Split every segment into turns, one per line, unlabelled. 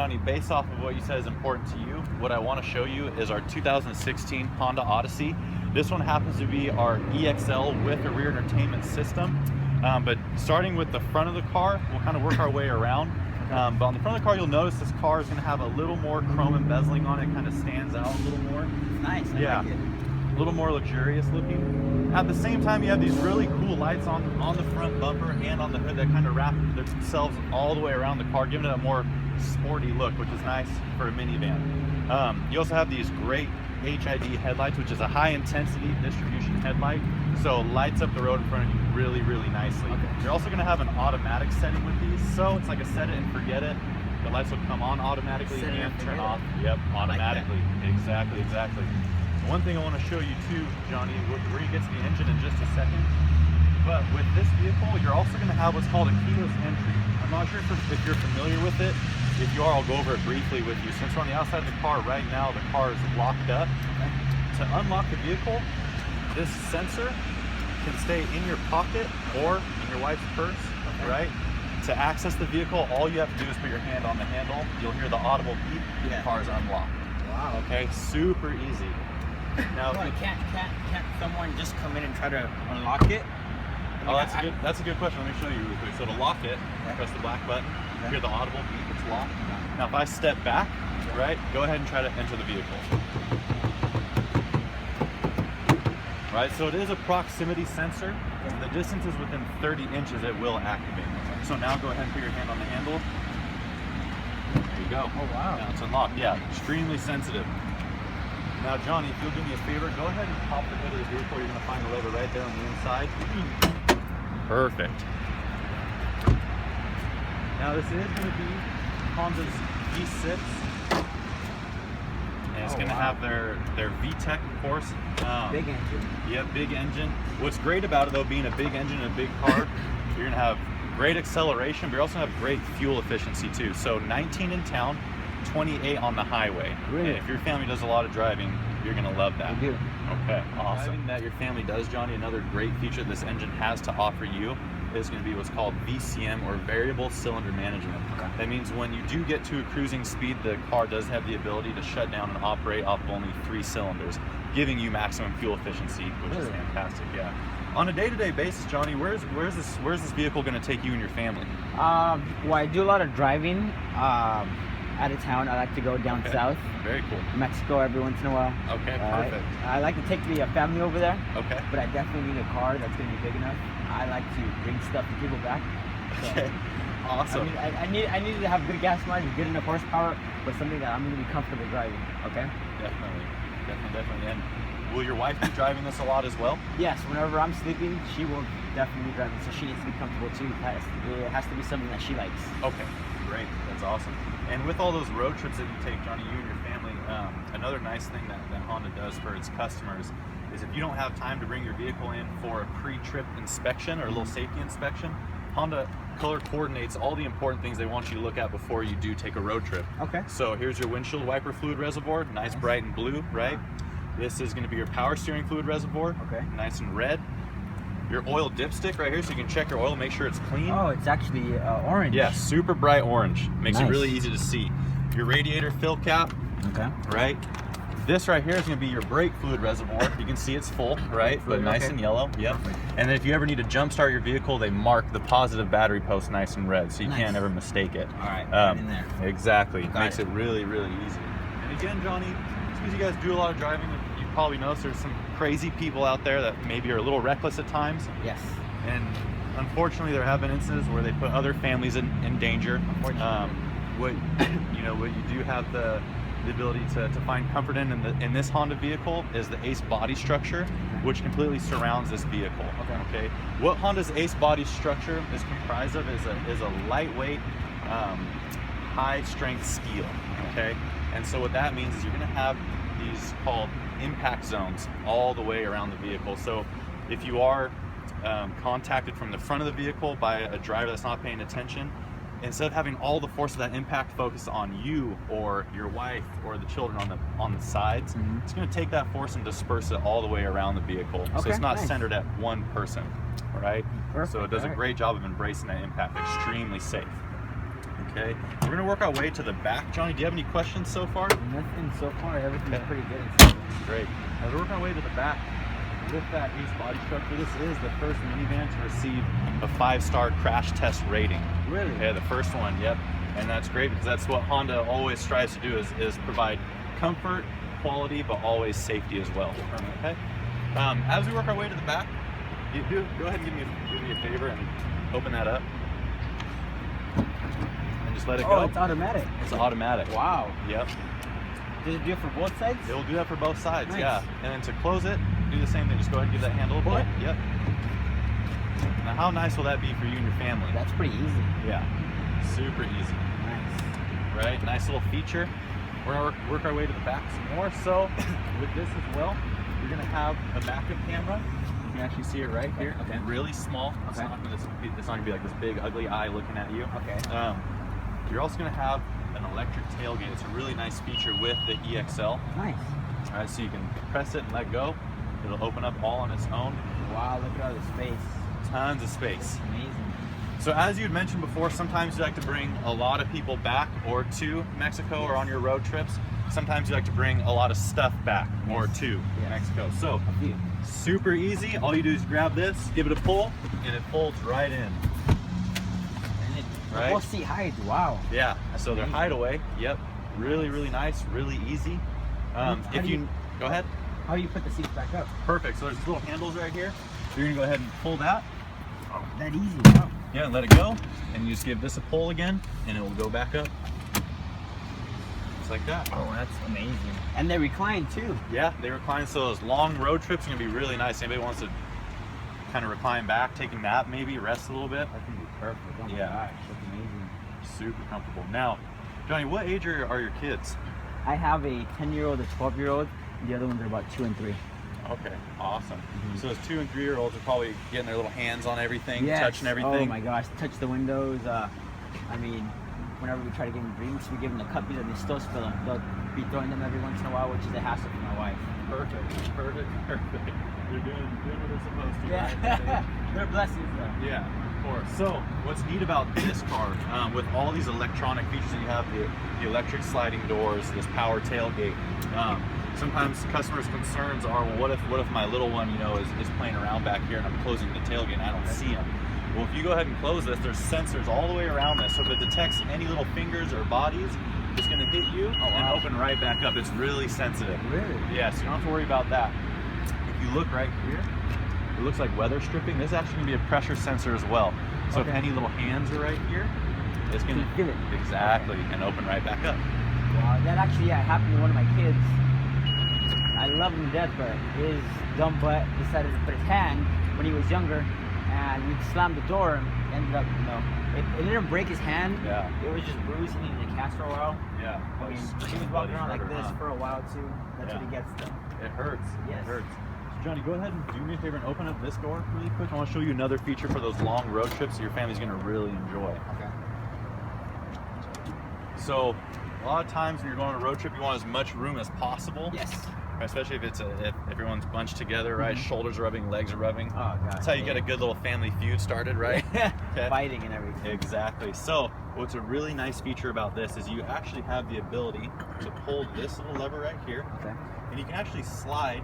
Johnny, based off of what you said is important to you, what I want to show you is our 2016 Honda Odyssey. This one happens to be our EXL with a rear entertainment system. But starting with the front of the car, we'll kind of work our way around. But on the front of the car, you'll notice this car is going to have a little more chrome embezzling on it. Kind of stands out a little more.
Nice.
Yeah.
I like it.
A little more luxurious looking. At the same time, you have these really cool lights on the front bumper and on the hood that kind of wrap themselves all the way around the car, giving it a more sporty look, which is nice for a minivan. You also have these great HID headlights, which is a high intensity distribution headlight, so lights up the road in front of you really, really nicely.
Okay.
You're also going to have an automatic setting with these, so it's like a set it and forget it. The lights will come on automatically and turn off. Yep, automatically. Exactly. One thing I want to show you too, Johnny, we're going to get to the engine in just a second, but with this vehicle, you're also going to have what's called a keyless entry. I'm not sure if you're familiar with it. If you are, I'll go over it briefly with you. Since we're on the outside of the car right now, the car is locked up. Okay. To unlock the vehicle, this sensor can stay in your pocket or in your wife's purse, right? To access the vehicle, all you have to do is put your hand on the handle. You'll hear the audible beep, the car is unlocked. Wow. Okay, super easy. Now,
can't someone just come in and try to unlock it?
Oh, that's a good question. Let me show you real quick. So to lock it, press the black button. You hear the audible beep, it's locked. Now if I step back, right, go ahead and try to enter the vehicle. Right, so it is a proximity sensor. If the distance is within 30 inches, it will activate. So now go ahead and put your hand on the handle. There you go. Oh wow. Now it's unlocked. Yeah, extremely sensitive. Now Johnny, if you'll do me a favor, go ahead and pop the hood of the vehicle. You're going to find the lever right there on the inside. Perfect. Now this is going to be Honda's V6. And it's going to have their VTEC, of course.
Big engine.
Yeah, big engine. What's great about it though, being a big engine and a big car, you're going to have great acceleration, but you also have great fuel efficiency too. So 19 in town, 28 on the highway. Really? And if your family does a lot of driving, you're going to love that.
We do.
Okay, awesome. Driving that your family does, Johnny, another great feature this engine has to offer you is going to be what's called VCM, or variable cylinder management. Okay. That means when you do get to a cruising speed, the car does have the ability to shut down and operate off of only 3 cylinders, giving you maximum fuel efficiency, which is fantastic. Yeah. On a day-to-day basis, Johnny, where's this vehicle going to take you and your family?
Well, I do a lot of driving out of town. I like to go down south.
Very cool.
Mexico every once in a while.
Okay, perfect.
I like to take the family over there.
Okay.
But I definitely need a car that's going to be big enough. I like to bring stuff and people back. So,
okay. Awesome.
I need to have good gas mileage, good enough horsepower, but something that I'm going to be comfortable driving. Okay.
Definitely. And will your wife be driving this a lot as well?
Yes. Whenever I'm sleeping, she will definitely be driving, so she needs to be comfortable too. It has to be something that she likes.
Okay. Great. That's awesome. And with all those road trips that you take, Johnny, you and your family, another nice thing that Honda does for its customers is if you don't have time to bring your vehicle in for a pre-trip inspection or a little safety inspection, Honda color coordinates all the important things they want you to look at before you do take a road trip. Okay. So here's your windshield wiper fluid reservoir, nice bright and blue, right? This is going to be your power steering fluid reservoir, nice and red. Your oil dipstick right here, so you can check your oil, make sure it's clean.
Oh, it's actually orange.
Yeah, super bright orange. Makes it really easy to see. Your radiator fill cap, right? This right here is going to be your brake fluid reservoir. You can see it's full, right? But nice and yellow. Yep. And then if you ever need to jump start your vehicle, they mark the positive battery post nice and red, so you can't ever mistake it.
All right, right in there.
Exactly. Makes it really, really easy. And again, Johnny, because you guys do a lot of driving, you probably notice there's some crazy people out there that maybe are a little reckless at times.
Yes.
And unfortunately, there have been instances where they put other families in danger. What you do have the ability to find comfort in this Honda vehicle is the ACE body structure, which completely surrounds this vehicle. Okay. What Honda's ACE body structure is comprised of is a lightweight, high strength steel. Okay. And so what that means is you're going to have these called impact zones all the way around the vehicle. So if you are contacted from the front of the vehicle by a driver that's not paying attention, instead of having all the force of that impact focused on you or your wife or the children on the sides, it's going to take that force and disperse it all the way around the vehicle. So it's not centered at one person, right? So it does a great job of embracing that impact. Extremely safe. Okay, we're gonna work our way to the back. Johnny, do you have any questions so far?
Nothing so far. Everything's
Okay.
pretty good.
Great. As we work our way to the back, with that Ace body structure, this is the first minivan to receive a 5-star crash test rating.
Really?
Yeah, the first one, yep. And that's great because that's what Honda always strives to do is provide comfort, quality, but always safety as well. Okay. As we work our way to the back, go ahead and give me a favor and open that up. And just let it go.
Oh, it's automatic.
It's automatic.
Wow.
Yep.
Does it do it for both sides?
It will do that for both sides,
Nice.
yeah. And then to close it, do the same thing. Just go ahead and give that handle a pull.
Pull it?
Yep. Now, how nice will that be for you and your family?
That's pretty easy.
Yeah. Super easy,
Nice.
right? Nice little feature. We're gonna work our way to the back some more. So with this as well, you're gonna have a backup camera. You can actually see it right here.
Okay.
Really small. It's
Okay.
not gonna be like this big ugly eye looking at you.
Okay.
You're also gonna have an electric tailgate. It's a really nice feature with the EXL.
Nice.
All right, so you can press it and let go. It'll open up all on its own.
Wow, look at all the space.
Tons of space.
Amazing.
So as you had mentioned before, sometimes you like to bring a lot of people back or to Mexico or on your road trips. Sometimes you like to bring a lot of stuff back or to Mexico. So
A few.
super easy. All you do is grab this, give it a pull, and it folds right in.
And it,
Right.
the whole seat height. Wow.
Yeah, so they're
amazing.
hideaway. Yep, really, really nice, really easy.
How
If
do
you
you-
go ahead.
How do you put the seats back up?
Perfect. So there's these little handles right here. You're gonna go ahead and pull that.
Oh, that easy. Wow.
Yeah, let it go, and you just give this a pull again, and it will go back up. Just like that.
Oh, that's amazing. And they recline too.
Yeah, they recline, so those long road trips are gonna be really nice. Anybody wants to kind of recline back, take a nap maybe, rest a little bit.
That can be perfect. Oh my
Yeah.
gosh, that's amazing.
Super comfortable. Now, Johnny, what age are your kids?
I have a 10-year-old, a 12-year-old. The other ones are about 2 and 3.
Okay, awesome.
Mhm.
So those 2 and 3-year-olds are probably getting their little hands on everything,
Yes.
touching everything.
Oh my gosh, touch the windows. I mean, whenever we try to give them drinks, we give them the cuppies and they still spill them. They'll be throwing them every once in a while, which is a hassle for my wife.
Perfect, perfect, perfect. They're doing what they're supposed to, right?
Yeah, they're blessings though.
Yeah, of course. So, what's neat about this car, with all these electronic features that you have, the electric sliding doors, this power tailgate, sometimes customers' concerns are, well, what if my little one, is playing around back here and I'm closing the tailgate and I don't see him? Well, if you go ahead and close this, there's sensors all the way around this, so if it detects any little fingers or bodies, it's going to hit you and
wow.
open right back up. It's really sensitive.
Really?
Yeah, so you don't have to worry about that. If you look right here, it looks like weather stripping. This is actually going to be a pressure sensor as well. So
Okay.
if any little hands are right here, it's going to
Feel it.
exactly and open right back up.
Wow, that actually happened to one of my kids. I love him to death, but his dumb butt decided to put his hand when he was younger, and we slammed the door and ended up, it didn't break his hand.
Yeah.
It was just bruised. He needed a cast for a while.
Yeah.
I mean, he was walking around like this for a while too. That's what
Yeah.
he gets though.
It hurts.
Yes.
It hurts. So Johnny, go ahead and do me a favor and open up this door really quick. I want to show you another feature for those long road trips that your family's going to really enjoy.
Okay.
So, a lot of times when you're going on a road trip, you want as much room as possible.
Yes.
Especially if if everyone's bunched together, right?
Mhm.
Shoulders are rubbing, legs are rubbing.
Oh god.
That's how you get a good little family feud started, right? Okay.
Fighting and everything.
Exactly. So, what's a really nice feature about this is you actually have the ability to pull this little lever right here,
Okay.
and you can actually slide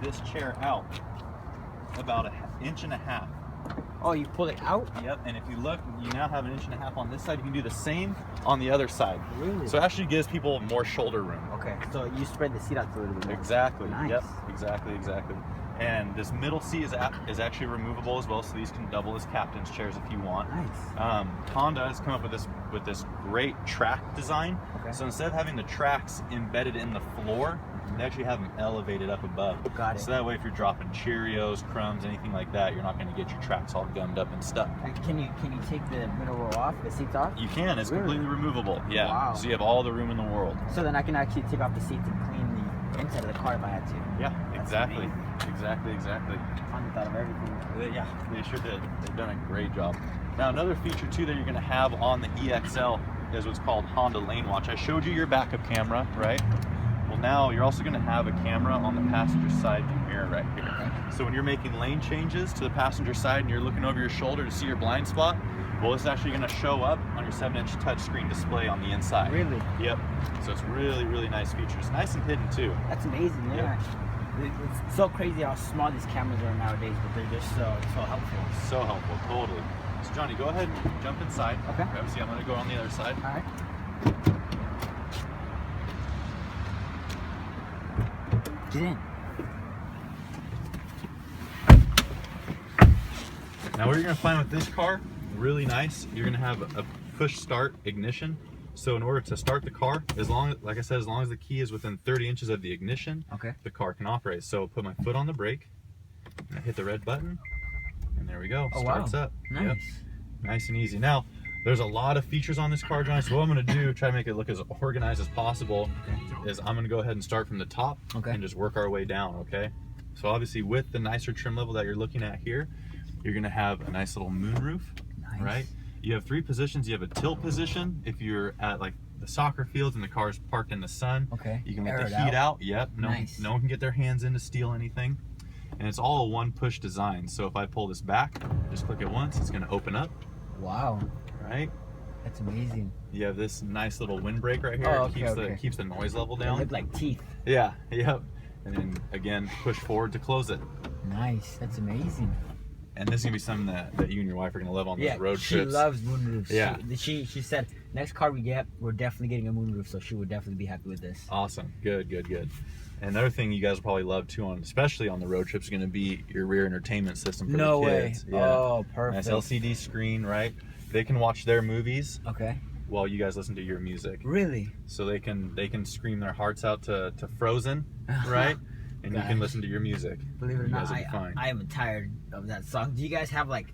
this chair out about an inch and a half.
Oh, you pull it out?
Yep. And if you look, you now have an inch and a half on this side. You can do the same on the other side.
Really?
So it actually gives people more shoulder room.
Okay. So you spread the seat out a little bit more.
Exactly.
Nice.
Yep. Exactly. And this middle seat is actually removable as well, so these can double as captain's chairs if you want.
Nice.
Honda has come up with this great track design.
Okay.
So instead of having the tracks embedded in the floor, they actually have them elevated up above.
Got it.
So that way, if you're dropping Cheerios, crumbs, anything like that, you're not going to get your tracks all gummed up and stuck.
And can you take the middle row off, the seats off?
You can. It's
Really?
completely removable. Yeah.
Wow.
So you have all the room in the world.
So then I can actually take off the seats and clean the inside of the car if I had to.
Yeah.
That's
Exactly.
amazing.
Exactly.
Honda thought of everything.
Yeah, they sure did. They've done a great job. Now, another feature too that you're going to have on the EXL is what's called Honda Lane Watch. I showed you your backup camera, right? Well, now you're also going to have a camera on the passenger side mirror right here. So when you're making lane changes to the passenger side and you're looking over your shoulder to see your blind spot, Well, it's actually going to show up on your 7-inch touchscreen display on the inside.
Really?
Yep. So it's really, really nice features. Nice and hidden too.
That's amazing. Yeah. It's so crazy how small these cameras are nowadays, but they're just so helpful.
So helpful, totally. So Johnny, go ahead and jump inside.
Okay.
See, I'm going to go on the other side.
All right. Get in.
Now what you're going to find with this car, really nice, you're going to have a push start ignition. So in order to start the car, like I said, as long as the key is within 30 inches of the ignition,
okay,
the car can operate. So put my foot on the brake, and I hit the red button, and there we go.
Oh,
starts
wow.
up.
Nice.
Yep. Nice and easy. Now, there's a lot of features on this car, John. So what I'm going to do, try to make it look as organized as possible, is I'm going to go ahead and start from the top and just work our way down, okay? So obviously with the nicer trim level that you're looking at here, you're going to have a nice little moonroof, right? You have 3 positions. You have a tilt position if you're at like the soccer fields and the car's parked in the sun.
Okay.
You can let the heat out. Yep. No one can get their hands in to steal anything. And it's all a one push design. So if I pull this back, just click it once, it's going to open up.
Wow.
Right?
That's amazing.
You have this nice little windbreak right here.
Oh,
It keeps the noise level down.
They look like teeth.
Yeah. Yep. And then again, push forward to close it.
Nice. That's amazing.
And this is gonna be something that you and your wife are gonna love on those road trips.
She loves moonroofs.
Yeah.
She said next car we get, we're definitely getting a moonroof, so she would definitely be happy with this.
Awesome. Good. And another thing you guys will probably love too, especially on the road trips, is gonna be your rear entertainment system for the kids.
No way. Yeah. Oh, perfect.
Nice LCD screen, right? They can watch their movies.
Okay.
While you guys listen to your music.
Really?
So they can scream their hearts out to Frozen, right? And you can listen to your music.
Believe it or not, I am tired of that song. Do you guys have like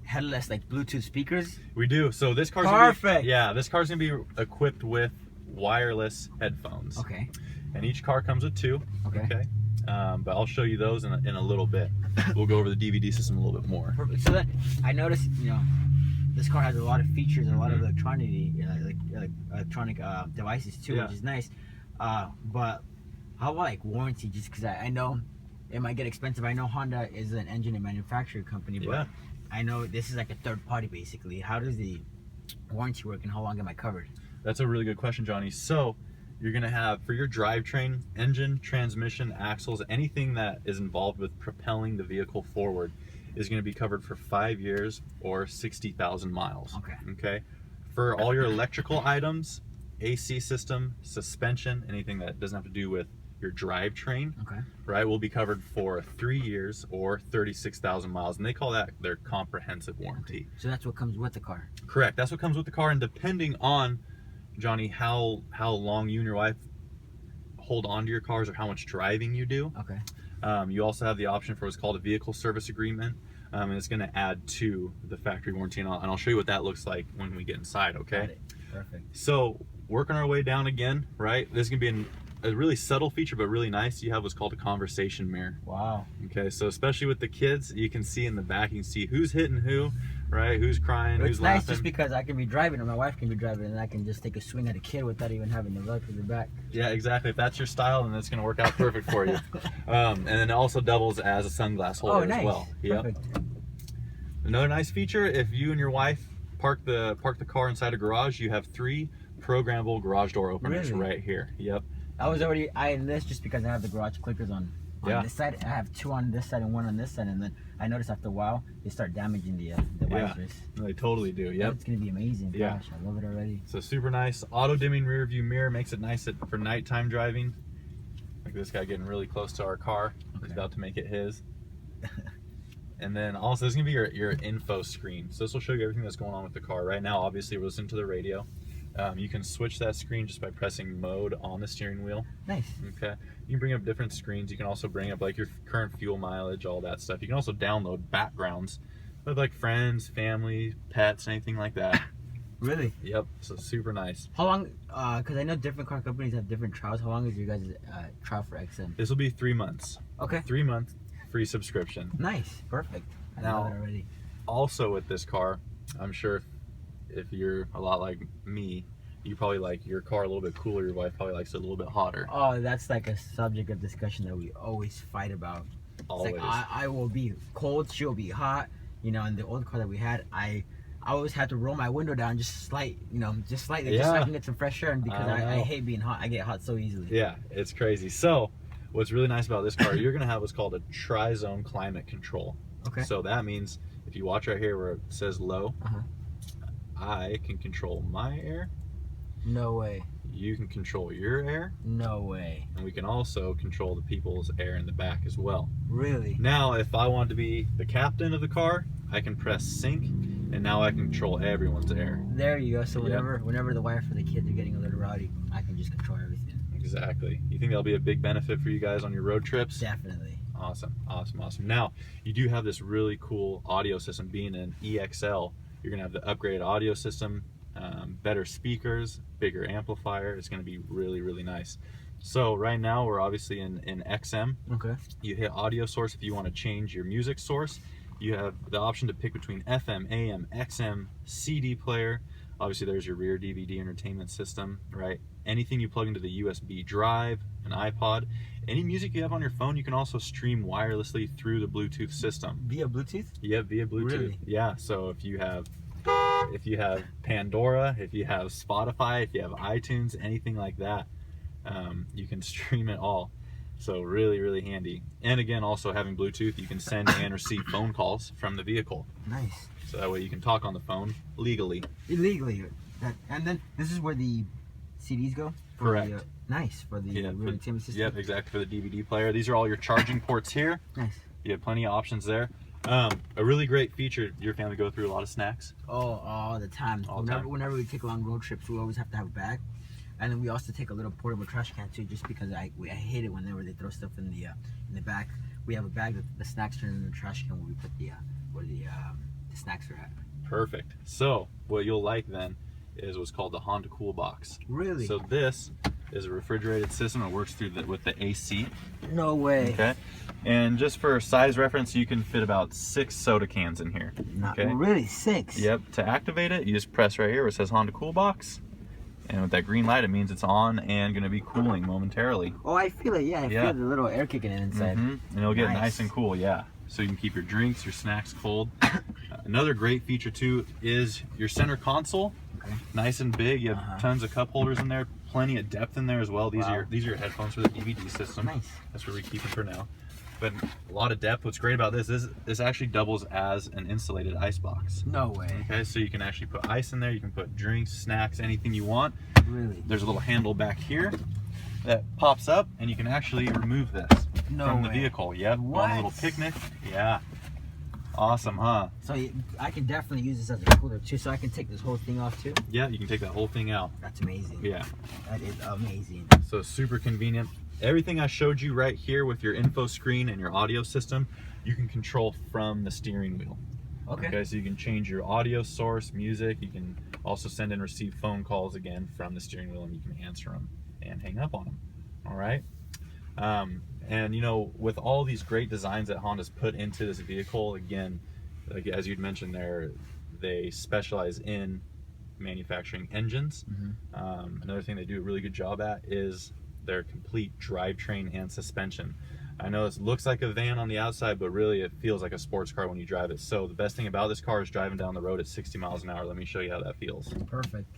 headless like Bluetooth speakers?
We do. So this car's
perfect.
This car's gonna be equipped with wireless headphones.
Okay.
And each car comes with 2.
Okay.
But I'll show you those in a little bit. We'll go over the DVD system a little bit more.
Perfect. So that I noticed, this car has a lot of features, a lot of electronic devices too, which is nice. But how about like warranty? Just because I know it might get expensive. I know Honda is an engine and manufacturing company, but I know this is like a third party basically. How does the warranty work, and how long am I covered?
That's a really good question, Johnny. So you're gonna have, for your drivetrain, engine, transmission, axles, anything that is involved with propelling the vehicle forward is going to be covered for 5 years or 60,000 miles. Okay. For all your electrical items, AC system, suspension, anything that doesn't have to do with your drivetrain, right, will be covered for 3 years or 36,000 miles, and they call that their comprehensive warranty.
So that's what comes with the car.
Correct. That's what comes with the car, and depending on, Johnny, how long you and your wife hold on to your cars or how much driving you do. You also have the option for what's called a vehicle service agreement, and it's going to add to the factory warranty, and I'll show you what that looks like when we get inside. Okay.
Got it. Perfect.
So working our way down again, right? This is going to be a really subtle feature, but really nice. You have what's called a conversation mirror.
Wow.
Okay, so especially with the kids, you can see in the back, you can see who's hitting who, right? Who's crying, who's laughing.
It's nice just because I can be driving, or my wife can be driving, and I can just take a swing at a kid without even having to look at the back.
Yeah, exactly. If that's your style, then it's going to work out perfect for you. And then it also doubles as a sunglass holder as well.
Perfect.
Another nice feature, if you and your wife park the car inside a garage, you have 3 programmable garage door openers right here. Yep.
I was already eyeing this just because I have the garage clickers on this side. I have 2 on this side and 1 on this side, and then I noticed after a while they start damaging the visors.
They totally do. Yep.
It's gonna be amazing.
Yeah.
Gosh, I love it already.
So super nice. Auto dimming rear view mirror makes it nice for nighttime driving. Like this guy getting really close to our car. He's about to make it his. And then also this is gonna be your info screen. So this will show you everything that's going on with the car. Right now, obviously, we're listening to the radio. You can switch that screen just by pressing mode on the steering wheel.
Nice.
Okay. You can bring up different screens. You can also bring up like your current fuel mileage, all that stuff. You can also download backgrounds with like friends, family, pets, anything like that.
Really?
Yep. So super nice.
How long? Because I know different car companies have different trials. How long is your guys' trial for XM?
This will be 3 months.
Okay.
3 month free subscription.
Nice. Perfect. I love it already.
Also with this car, I'm sure if you're a lot like me, you probably like your car a little bit cooler. Your wife probably likes it a little bit hotter.
Oh, that's like a subject of discussion that we always fight about.
Always.
It's like I will be cold, she'll be hot. You know, in the old car that we had, I I always had to roll my window down just slightly, just so I can get some fresh air. And because I hate being hot, I get hot so easily.
Yeah, it's crazy. So, what's really nice about this car, you're gonna have what's called a tri-zone climate control.
Okay.
So that means if you watch right here where it says low,
Uh-huh.
I can control my air.
No way.
You can control your air.
No way.
And we can also control the people's air in the back as well.
Really?
Now, if I want to be the captain of the car, I can press sync, and now I can control everyone's air.
There you go. So whenever the wife or the kids are getting a little rowdy, I can just control everything.
Exactly. You think that'll be a big benefit for you guys on your road trips?
Definitely.
Awesome, awesome, awesome. Now, you do have this really cool audio system. Being an EXL, you're going to have the upgraded audio system, better speakers, bigger amplifier. It's going to be really, really nice. So right now, we're obviously in XM.
Okay.
You hit audio source if you want to change your music source. You have the option to pick between FM, AM, XM, CD player. Obviously, there's your rear DVD entertainment system, right? Anything you plug into the USB drive, an iPod, any music you have on your phone, you can also stream wirelessly through the Bluetooth system.
Via Bluetooth?
Yeah, via Bluetooth.
Really?
Yeah, so if you have Pandora, if you have Spotify, if you have iTunes, anything like that, you can stream it all. So really, really handy. And again, also having Bluetooth, you can send and receive phone calls from the vehicle.
Nice.
So that way you can talk on the phone legally.
Illegally. And then this is where the CDs go?
Correct.
Nice. For the rear entertainment system?
Yep, exactly, for the DVD player. These are all your charging ports here.
Nice.
You have plenty of options there. A really great feature, your family go through a lot of snacks?
Oh, all the time.
Time.
Whenever we take long road trips, we always have to have a bag. And then we also take a little portable trash can too, just because I hate it whenever they throw stuff in the back. We have a bag that the snacks turn in the trash can where we put where the snacks are at.
Perfect. So what you'll like then is what's called the Honda Cool Box.
Really?
So this is a refrigerated system. It works through with the AC.
No way.
Okay. And just for size reference, you can fit about 6 soda cans in here.
Not
okay.
really 6.
Yep. To activate it, you just press right here where it says Honda Cool Box. And with that green light, it means it's on and going to be cooling momentarily.
Oh, I feel it. Yeah, I feel the little air kicking in inside.
And it'll get nice and cool, yeah. So you can keep your drinks, your snacks cold. Another great feature too is your center console.
Okay.
Nice and big. You have tons of cup holders in there, plenty of depth in there as well. These are your headphones for the DVD system.
Nice.
That's where we keep them for now. But a lot of depth. What's great about this actually doubles as an insulated ice box.
No way.
Okay, so you can actually put ice in there. You can put drinks, snacks, anything you want.
Really?
There's a little handle back here that pops up, and you can actually remove this from the vehicle. Yep.
What?
On a little picnic. Yeah. Awesome, huh?
So I can definitely use this as a cooler too. So I can take this whole thing off too.
Yeah, you can take that whole thing out.
That's amazing.
Yeah.
That is amazing.
So super convenient. Everything I showed you right here with your info screen and your audio system, you can control from the steering wheel. Okay, so you can change your audio source, music. You can also send and receive phone calls again from the steering wheel, and you can answer them and hang up on them. All right. And you know, with all these great designs that Honda's put into this vehicle, again, like as you'd mentioned there, they specialize in manufacturing engines. Another thing they do a really good job at is their complete drivetrain and suspension. I know this looks like a van on the outside, but really it feels like a sports car when you drive it. So the best thing about this car is driving down the road at 60 miles an hour. Let me show you how that feels.
Perfect.